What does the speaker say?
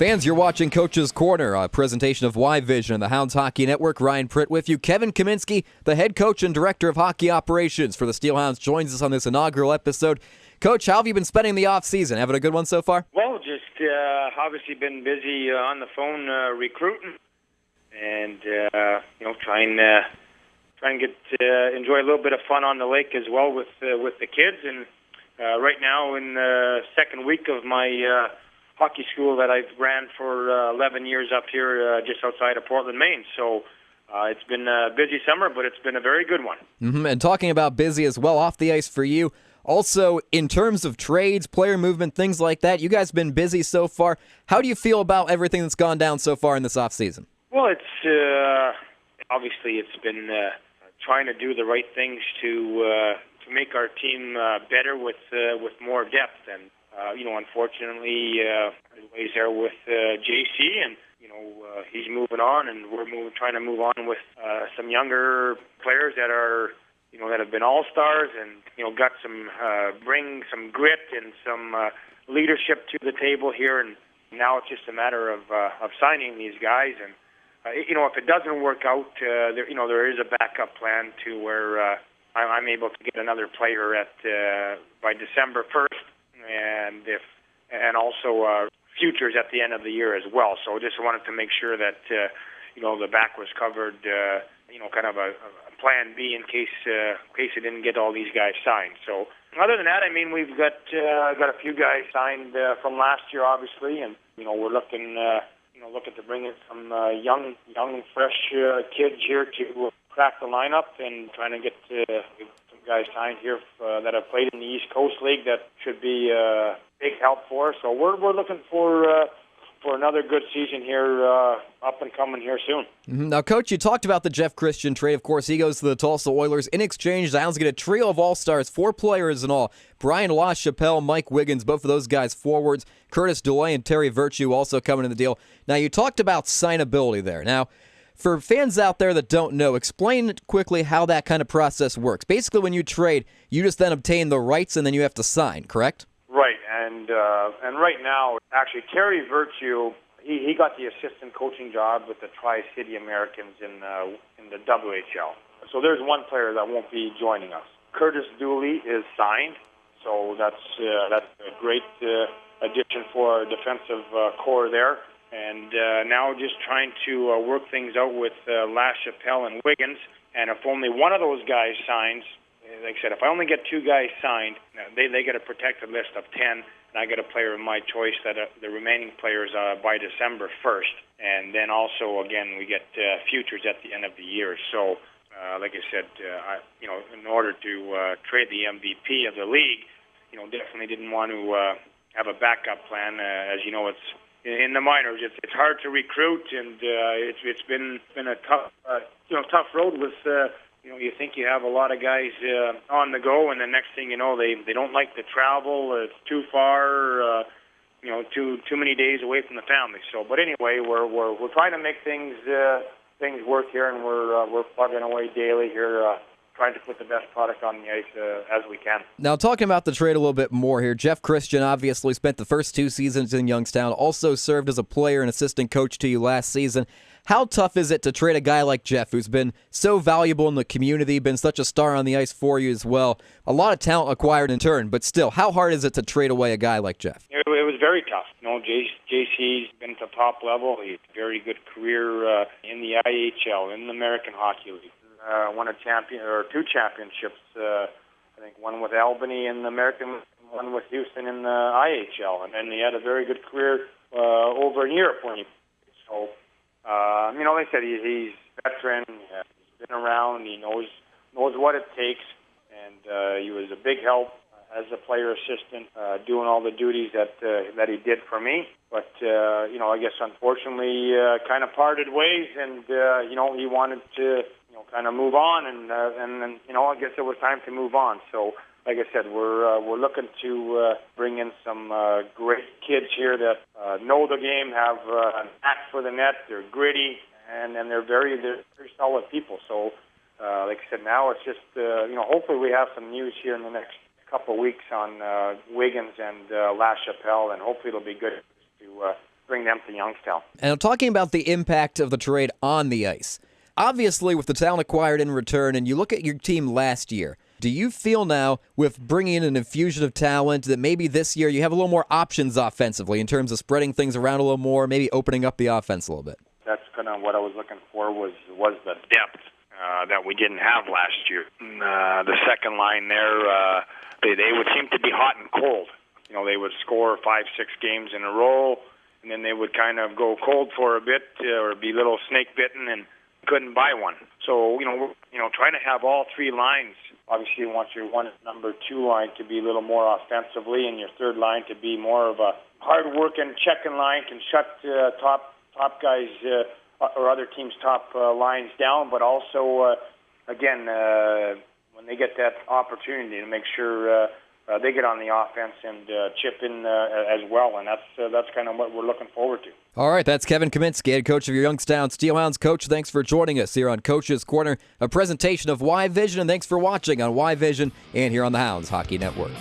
Fans, you're watching Coach's Corner, a presentation of Y-Vision and the Hounds Hockey Network. Ryan Pritt with you. Kevin Kaminski, the head coach and director of hockey operations for the SteelHounds, joins us on this inaugural episode. Coach, how have you been spending the off-season? Having a good one so far? Well, just obviously been busy on the phone recruiting and trying to enjoy a little bit of fun on the lake as well with the kids. And right now in the second week of my hockey school that I've ran for 11 years up here just outside of Portland, Maine. So it's been a busy summer, but it's been a very good one. Mm-hmm. And talking about busy as well, off the ice for you, also in terms of trades, player movement, things like that, you guys been busy so far. How do you feel about everything that's gone down so far in this offseason? Well, it's obviously it's been trying to do the right things to make our team better with more depth. And unfortunately, he's there with JC, and he's moving on, and we're trying to move on with some younger players that are that have been all-stars and got some bring some grit and some leadership to the table here. And now it's just a matter of signing these guys. And if it doesn't work out, there is a backup plan to where I'm able to get another player by December 1st. And also futures at the end of the year as well. So just wanted to make sure that the back was covered. Kind of a plan B in case it didn't get all these guys signed. So other than that, I mean, we've got a few guys signed from last year, obviously, and we're looking to bring in some young fresh kids here to crack the lineup and trying to get some guys signed here that have played in the East Coast League that should be a big help for us. So we're looking for another good season here, up and coming here soon. Mm-hmm. Now, Coach, you talked about the Jeff Christian trade. Of course, he goes to the Tulsa Oilers. In exchange, the Hounds get a trio of all-stars, 4 players in all. Brian LaChapelle, Mike Wiggins, both of those guys forwards. Curtis DeLay and Terry Virtue also coming in the deal. Now, you talked about signability there. Now, for fans out there that don't know, explain quickly how that kind of process works. Basically, when you trade, you just then obtain the rights and then you have to sign, correct? Right, and right now, actually, Terry Virtue, he got the assistant coaching job with the Tri-City Americans in the WHL. So there's one player that won't be joining us. Curtis Dooley is signed, so that's a great addition for our defensive core there. And now just trying to work things out with LaChapelle and Wiggins. And if only one of those guys signs, like I said, if I only get 2 guys signed, they get a protected list of 10, and I get a player of my choice that the remaining players by December 1st. And then also, again, we get futures at the end of the year. So, like I said, in order to trade the MVP of the league, definitely didn't want to have a backup plan. As you know, it's in the minors. It's hard to recruit, and it's been a tough road with. You think you have a lot of guys on the go, and the next thing you know, they don't like to travel. It's too far. Too many days away from the family. So, but anyway, we're trying to make things work here, and we're plugging away daily here. Trying to put the best product on the ice as we can. Now, talking about the trade a little bit more here, Jeff Christian obviously spent the first 2 seasons in Youngstown, also served as a player and assistant coach to you last season. How tough is it to trade a guy like Jeff, who's been so valuable in the community, been such a star on the ice for you as well? A lot of talent acquired in turn, but still, how hard is it to trade away a guy like Jeff? It was very tough. JC's been at the top level. He's a very good career in the IHL, in the American Hockey League. Won a 2 championships. I think one with Albany in the American, one with Houston in the IHL, and then he had a very good career over in Europe when he. So, like I said, he's a veteran. He's been around. He knows what it takes, and he was a big help as a player assistant, doing all the duties that he did for me. But I guess unfortunately, kind of parted ways, and he wanted to. Kind of move on, and I guess it was time to move on. So, like I said, we're looking to bring in some great kids here that know the game, have an act for the net. They're gritty, and they're very solid people. So, like I said, now it's just hopefully we have some news here in the next couple of weeks on Wiggins and LaChapelle, and hopefully it'll be good to bring them to Youngstown. And I'm talking about the impact of the trade on the ice. Obviously, with the talent acquired in return, and you look at your team last year, do you feel now, with bringing in an infusion of talent, that maybe this year you have a little more options offensively in terms of spreading things around a little more, maybe opening up the offense a little bit? That's kind of what I was looking for was the depth that we didn't have last year. The second line there, they would seem to be hot and cold. You know, they would score 5-6 games in a row, and then they would kind of go cold for a bit or be a little snake bitten and couldn't buy one. So, trying to have all three lines. Obviously, you want your number 2 line to be a little more offensively, and your third line to be more of a hard-working, checking line, can shut top guys or other teams' top lines down, but also, when they get that opportunity to make sure they get on the offense and chip in as well, and that's kind of what we're looking forward to. All right, that's Kevin Kaminski, head coach of your Youngstown SteelHounds. Coach, thanks for joining us here on Coach's Corner, a presentation of Y Vision, and thanks for watching on Y Vision and here on the Hounds Hockey Network.